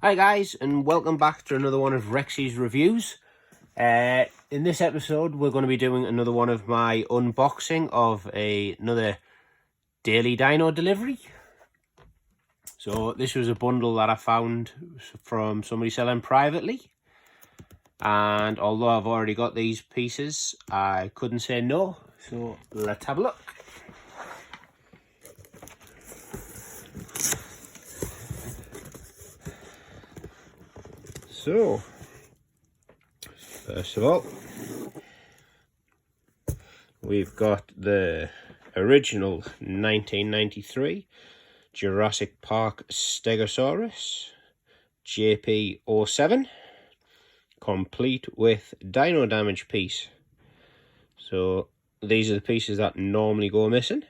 Hi guys, and welcome back to another one of Rexy's reviews. In this episode we're going to be doing another one of my unboxing of another daily dino delivery. So this was a bundle that I found from somebody selling privately, and although I've already got these pieces I couldn't say no, so let's have a look. So, first of all, we've got the original 1993 Jurassic Park Stegosaurus JP07, complete with dino damage piece. So these are the pieces that normally go missing,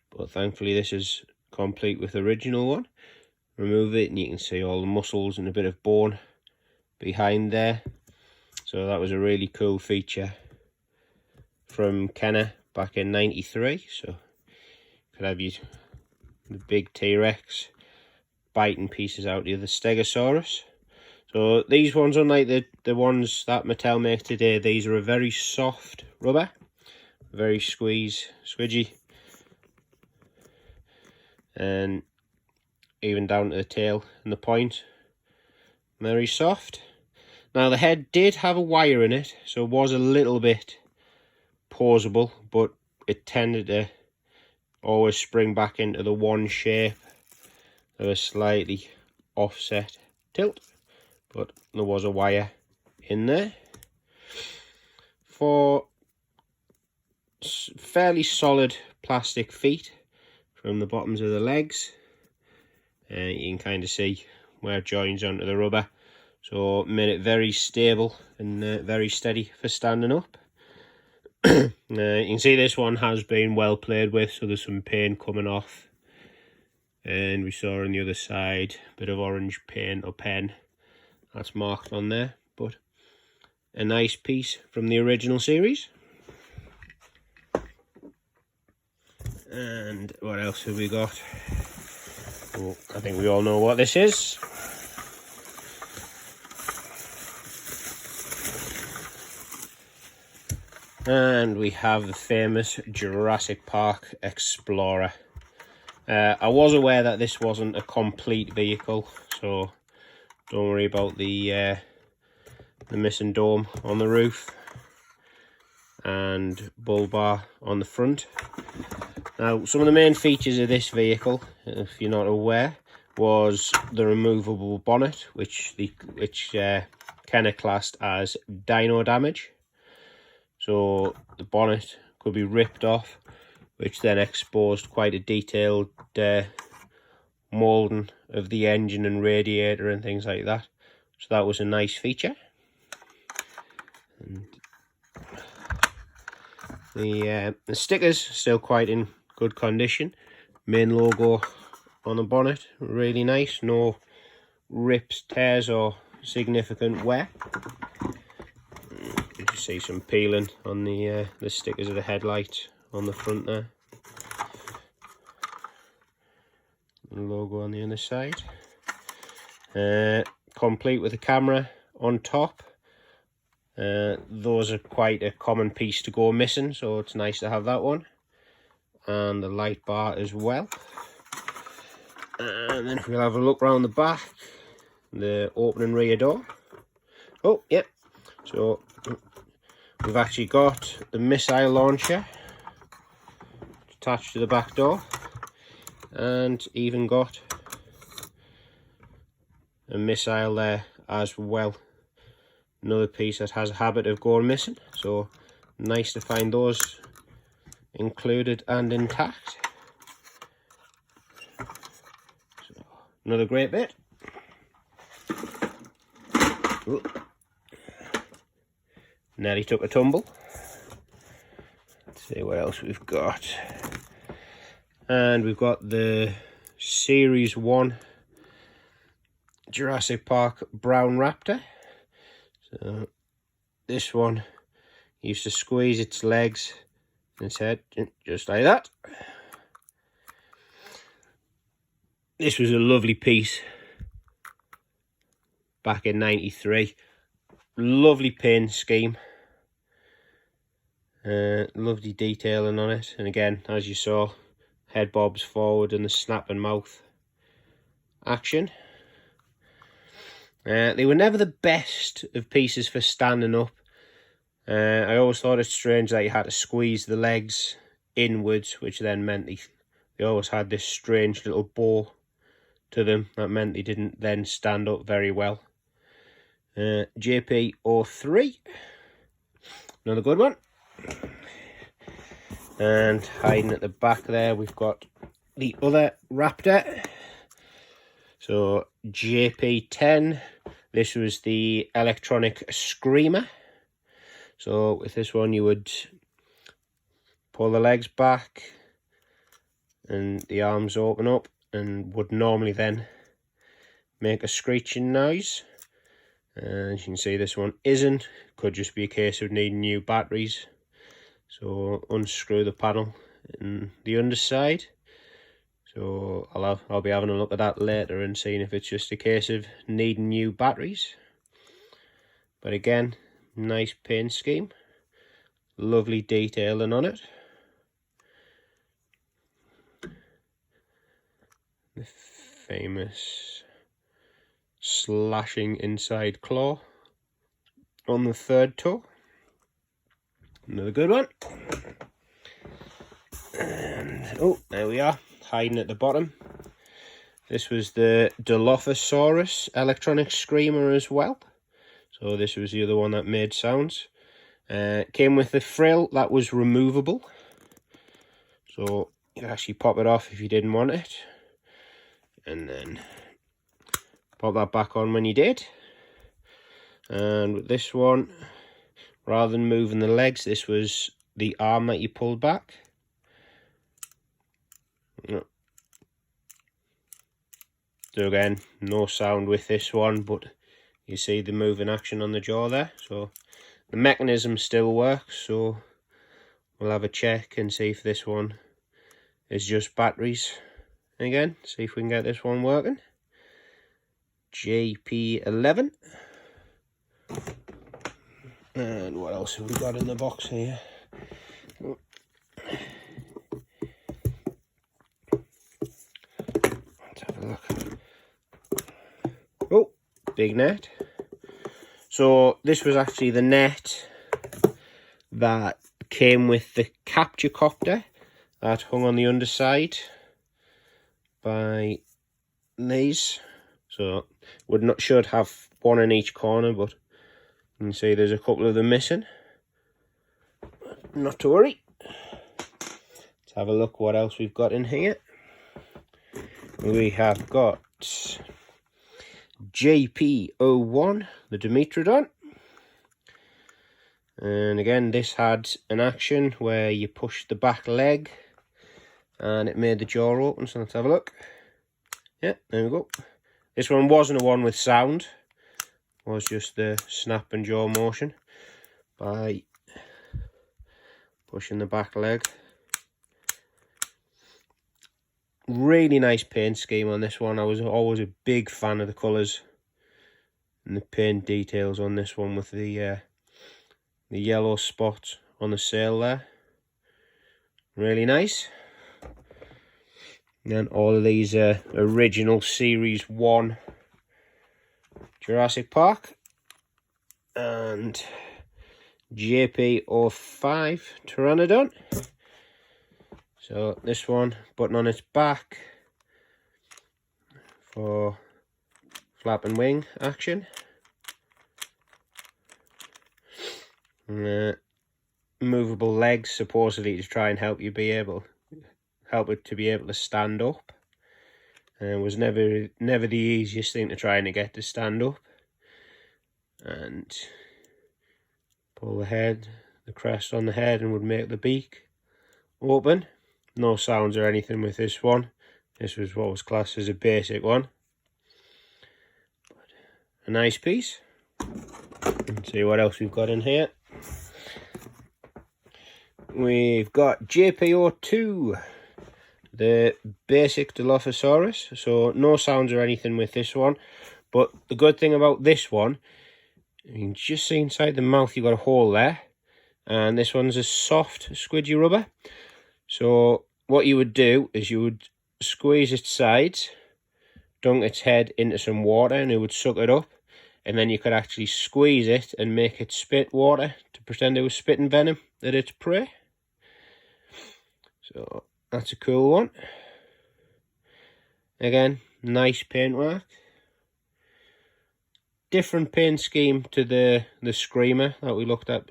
but thankfully this is complete with the original one. Remove it and you can see all the muscles and a bit of bone behind there. So that was a really cool feature from Kenner back in '93. So could have the big T-Rex biting pieces out of the Stegosaurus. So these ones, unlike the ones that Mattel make today, these are a very soft rubber, very squidgy, and even down to the tail and the point, very soft. Now the head did have a wire in it, so it was a little bit posable, but it tended to always spring back into the one shape of a slightly offset tilt, but there was a wire in there. For fairly solid plastic feet from the bottoms of the legs, you can kind of see where it joins onto the rubber, so it made it very stable and very steady for standing up. You can see this one has been well played with, so there's some paint coming off, and we saw on the other side a bit of orange paint or pen that's marked on there, but a nice piece from the original series. And what else have we got? Oh, I think we all know what this is. And we have the famous Jurassic Park Explorer. I was aware that this wasn't a complete vehicle, so don't worry about the missing dome on the roof and bull bar on the front. Now, some of the main features of this vehicle, if you're not aware, was the removable bonnet, which Kenner classed as dino damage. So the bonnet could be ripped off, which then exposed quite a detailed moulding of the engine and radiator and things like that. So that was a nice feature. And the stickers still quite in good condition. Main logo on the bonnet, really nice. No rips, tears or significant wear. You can see some peeling on the stickers of the headlight on the front there. The logo on the other side. Complete with a camera on top. Those are quite a common piece to go missing, so it's nice to have that one. And the light bar as well. And then if we'll have a look around the back, the opening rear door. Oh, yep. So we've actually got the missile launcher attached to the back door, and even got a missile there as well. Another piece that has a habit of going missing, so nice to find those included and intact. So, another great bit. Ooh. Nearly took a tumble. Let's see what else we've got. And we've got the Series 1 Jurassic Park Brown Raptor. So this one used to squeeze its legs and its head just like that. This was a lovely piece back in '93. Lovely paint scheme. Lovely detailing on it, and again, as you saw, head bobs forward and the snap and mouth action. They were never the best of pieces for standing up. I always thought it strange that you had to squeeze the legs inwards, which then meant they always had this strange little bow to them that meant they didn't then stand up very well. JP03, another good one. And hiding at the back there, we've got the other Raptor. So JP10, this was the electronic screamer. So with this one, you would pull the legs back and the arms open up, and would normally then make a screeching noise. And as you can see, this one isn't. Could just be a case of needing new batteries. So unscrew the panel in the underside. So I'll be having a look at that later and seeing if it's just a case of needing new batteries. But again, nice paint scheme, lovely detailing on it. The famous slashing inside claw on the third toe. Another good one. And oh, there we are, hiding at the bottom. This was the Dilophosaurus electronic screamer as well. So this was the other one that made sounds. Came with the frill that was removable. So you could actually pop it off if you didn't want it. And then pop that back on when you did. And with this one, rather than moving the legs, this was the arm that you pulled back. So again, no sound with this one, but you see the moving action on the jaw there. So the mechanism still works, so we'll have a check and see if this one is just batteries. Again, see if we can get this one working. JP11. And what else have we got in the box here? Let's have a look. Oh, big net. So this was actually the net that came with the capture copter that hung on the underside by these. So should have one in each corner, but you can see there's a couple of them missing. Not to worry. Let's have a look what else we've got in here. We have got JP01, the Dimetrodon. And again, this had an action where you pushed the back leg and it made the jaw open. So let's have a look. Yeah, there we go. This one wasn't a one with sound. It was just the snap and jaw motion by pushing the back leg. Really nice paint scheme on this one. I was always a big fan of the colours and the paint details on this one, with the yellow spot on the sail there. Really nice. And then all of these are original Series 1 Jurassic Park and JP05 Pteranodon. So this one, button on its back for flap and wing action. And, movable legs, supposedly to try and help it to be able to stand up. And it was never the easiest thing to try and get to stand up. And pull the crest on the head, and would make the beak open. No sounds or anything with this one. This was what was classed as a basic one. But a nice piece. Let's see what else we've got in here. We've got JP02, the basic Dilophosaurus. So no sounds or anything with this one, But the good thing about this one, you can just see inside the mouth, you've got a hole there. And this one's a soft, squidgy rubber. So what you would do is you would squeeze its sides, dunk its head into some water, and it would suck it up. And then you could actually squeeze it and make it spit water to pretend it was spitting venom at its prey. So that's a cool one. Again, nice paintwork. Different paint scheme to the Screamer that we looked at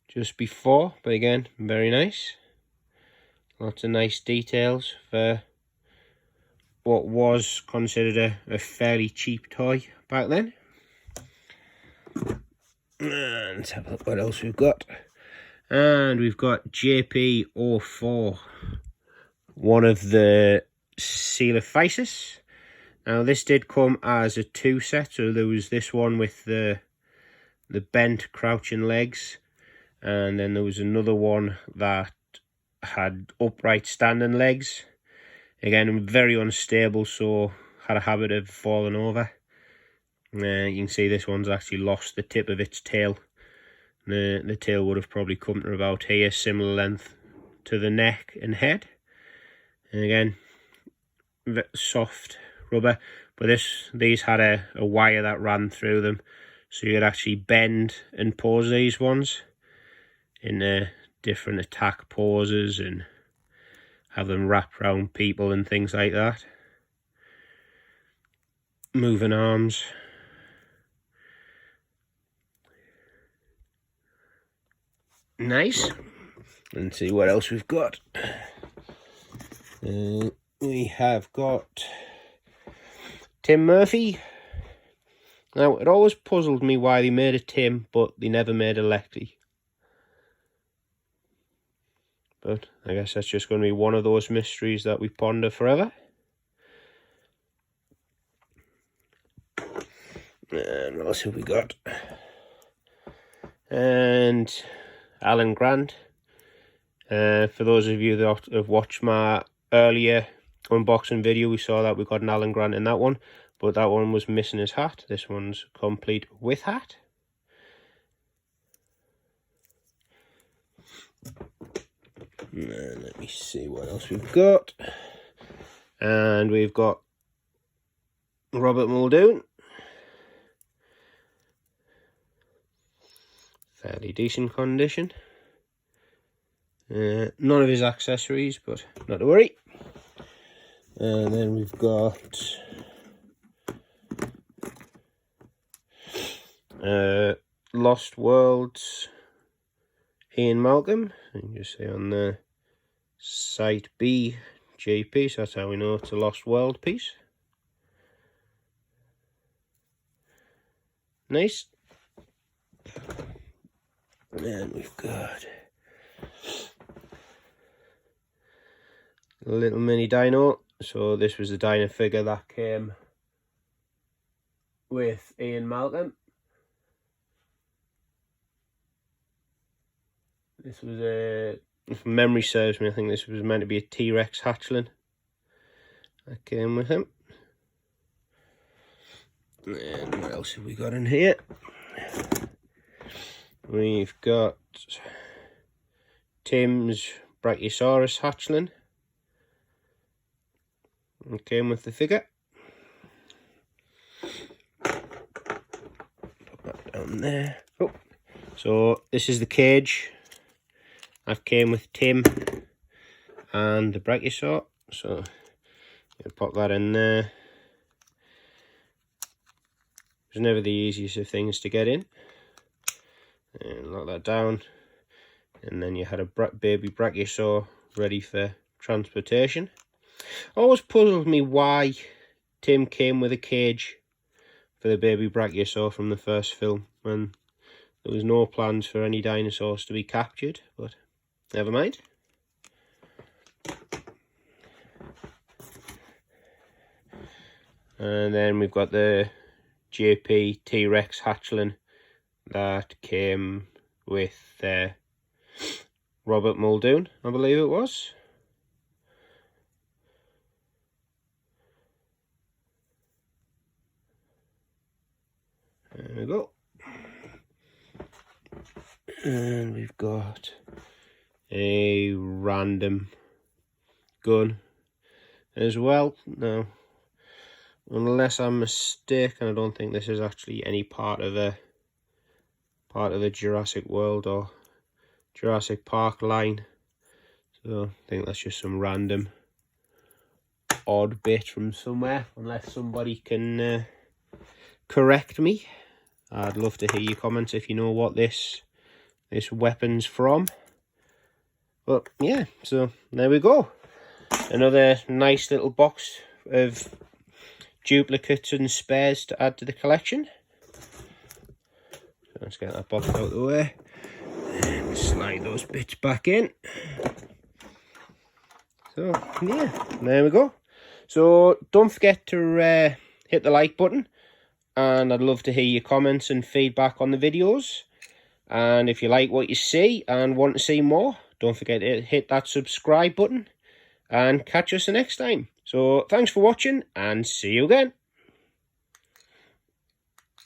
just before, but again, very nice. Lots of nice details for what was considered a fairly cheap toy back then. And let's have a look what else we've got. And we've got JP04, one of the Coelophysis. Now this did come as a 2 set, so there was this one with the bent crouching legs, and then there was another one that had upright standing legs. Again, very unstable, so had a habit of falling over. You can see this one's actually lost the tip of its tail. The tail would have probably come to about here, similar length to the neck and head. And again, soft rubber, but these had a wire that ran through them, so you could actually bend and pose these ones in different attack poses and have them wrap around people and things like that. Moving arms. Nice. Let's see what else we've got. We have got Tim Murphy. Now, it always puzzled me why they made a Tim, but they never made a Lefty. But I guess that's just going to be one of those mysteries that we ponder forever. And what else have we got? And Alan Grant. For those of you that have watched my earlier unboxing video, we saw that we got an Alan Grant in that one, but that one was missing his hat. This one's complete with hat. And let me see what else we've got. And we've got Robert Muldoon. Fairly decent condition. None of his accessories, but not to worry. And then we've got Lost Worlds Ian Malcolm. You can just see on the Site B JP, so that's how we know it's a Lost World piece. Nice. And then we've got a little mini Dino. So this was the Dino figure that came with Ian Malcolm. This was if memory serves me, I think this was meant to be a T-Rex hatchling that came with him. And what else have we got in here? We've got Tim's Brachiosaurus hatchling. It came with the figure. Put that down there. Oh, so this is the cage that came with Tim and the Brachiosaur. So you pop that in there. It was never the easiest of things to get in. And lock that down. And then you had a baby Brachiosaur ready for transportation. Always puzzled me why Tim came with a cage for the baby Brachiosaur from the first film, when there was no plans for any dinosaurs to be captured, but never mind. And then we've got the JP T-Rex hatchling that came with Robert Muldoon, I believe it was. There we go. And we've got a random gun as well. Now, unless I'm mistaken, I don't think this is actually any part of a Jurassic World or Jurassic Park line. So I think that's just some random odd bit from somewhere, unless somebody can correct me. I'd love to hear your comments if you know what this weapon's from. But yeah, so there we go. Another nice little box of duplicates and spares to add to the collection. So let's get that box out of the way and slide those bits back in. So yeah, there we go. So don't forget to hit the like button, and I'd love to hear your comments and feedback on the videos. And if you like what you see and want to see more, don't forget to hit that subscribe button, and catch us the next time. So thanks for watching, and see you again.